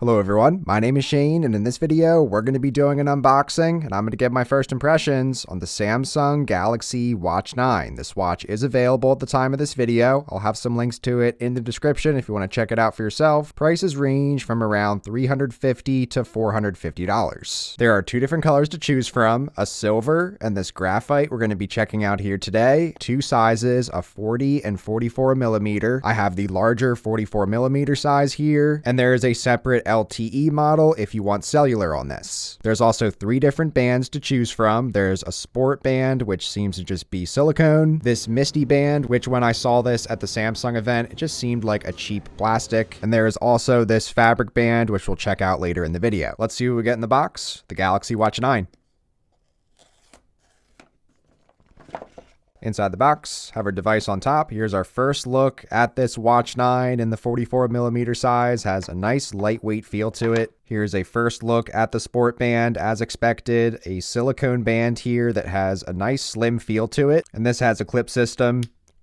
Hello everyone, my name is Shane, and in this video we're going to be doing an unboxing, and I'm going to give my first impressions on the Samsung Galaxy Watch 9. This watch is available at the time of this video. I'll have some links to it in the description if you want to check it out for yourself. Prices range from around $350 to $450. There are two different colors to choose from, a silver and this graphite we're going to be checking out here today. Two sizes, a 40 and 44 millimeter. I have the larger 44 millimeter size here, and there is a separate LTE model if you want cellular on this. There's also three different bands to choose from. There's a sport band, which seems to just be silicone, this misty band, which when I saw this at the Samsung event, it just seemed like a cheap plastic, and there is also this fabric band, which we'll check out later in the video. Let's see what we get in the box. The Galaxy Watch 9. Inside the box, have our device on top. Here's our first look at this Watch 9 in the 44 millimeter size. Has a nice lightweight feel to it. Here's a first look at the sport band. As expected, a silicone band here that has a nice slim feel to it. And this has a clip system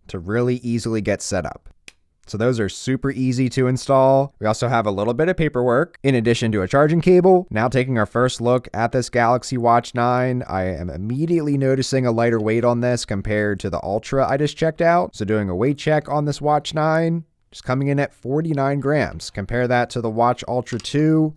to really easily get set up. So those are super easy to install. We also have a little bit of paperwork in addition to a charging cable. Now taking our first look at this Galaxy Watch 9, I am immediately noticing a lighter weight on this compared to the Ultra I just checked out. So doing a weight check on this Watch 9, just coming in at 49 grams. Compare that to the Watch Ultra 2.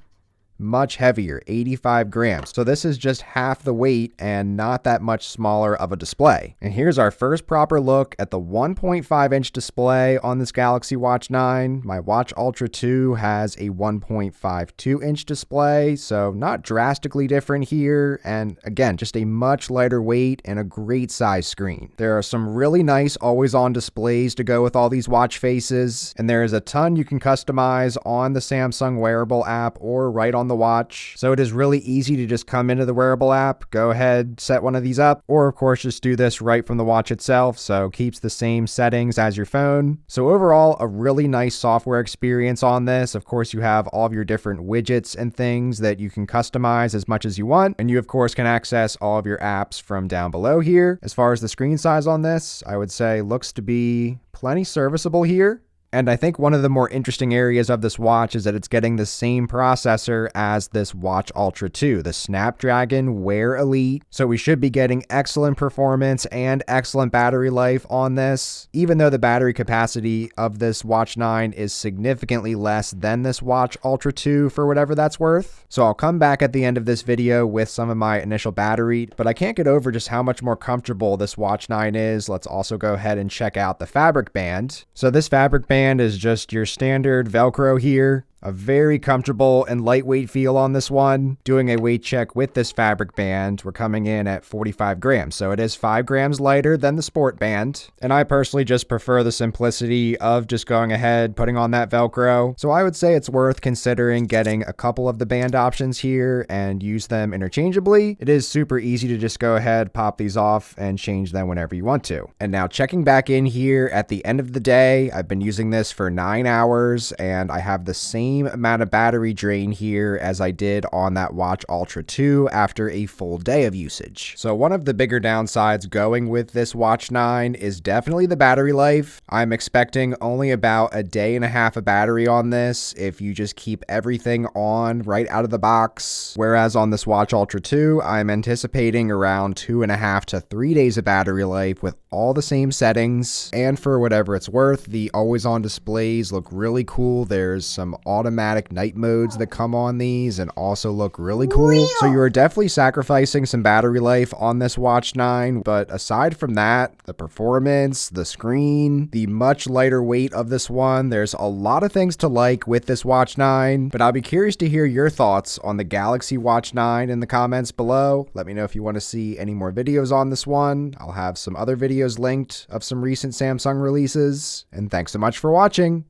Much heavier, 85 grams. So this is just half the weight and not that much smaller of a display. And here's our first proper look at the 1.5 inch display on this Galaxy Watch 9. My Watch Ultra 2 has a 1.52 inch display, so not drastically different here. And again, just a much lighter weight and a great size screen. There are some really nice always on displays to go with all these watch faces, and there is a ton you can customize on the Samsung wearable app or right on the watch. So it is really easy to just come into the wearable app, go ahead, set one of these up, or of course just do this right from the watch itself, so keeps the same settings as your phone. So overall, a really nice software experience on this. Of course, you have all of your different widgets and things that you can customize as much as you want, and you of course can access all of your apps from down below here. As far as the screen size on this, I would say looks to be plenty serviceable here. And I think one of the more interesting areas of this watch is that it's getting the same processor as this Watch Ultra 2, the Snapdragon Wear Elite. So we should be getting excellent performance and excellent battery life on this, even though the battery capacity of this Watch 9 is significantly less than this Watch Ultra 2 for whatever that's worth. So I'll come back at the end of this video with some of my initial battery, but I can't get over just how much more comfortable this Watch 9 is. Let's also go ahead and check out the fabric band. So this fabric band is just your standard Velcro here. A very comfortable and lightweight feel on this one. Doing a weight check with this fabric band, we're coming in at 45 grams. So it is 5 grams lighter than the sport band. And I personally just prefer the simplicity of just going ahead, putting on that Velcro. So I would say it's worth considering getting a couple of the band options here and use them interchangeably. It is super easy to just go ahead, pop these off and change them whenever you want to. And now checking back in here at the end of the day, I've been using this for 9 hours and I have the same amount of battery drain here as I did on that Watch Ultra 2 after a full day of usage. So one of the bigger downsides going with this Watch 9 is definitely the battery life. I'm expecting only about a day and a half of battery on this if you just keep everything on right out of the box. Whereas on this Watch Ultra 2, I'm anticipating around 2.5 to 3 days of battery life with all the same settings. And for whatever it's worth, the always on displays look really cool. There's some automatic night modes that come on these and also look really cool. So you are definitely sacrificing some battery life on this Watch 9, but aside from that, the performance, the screen, the much lighter weight of this one, there's a lot of things to like with this Watch 9, but I'll be curious to hear your thoughts on the Galaxy Watch 9 in the comments below. Let me know if you want to see any more videos on this one. I'll have some other videos linked of some recent Samsung releases, and thanks so much for watching.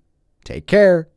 Take care.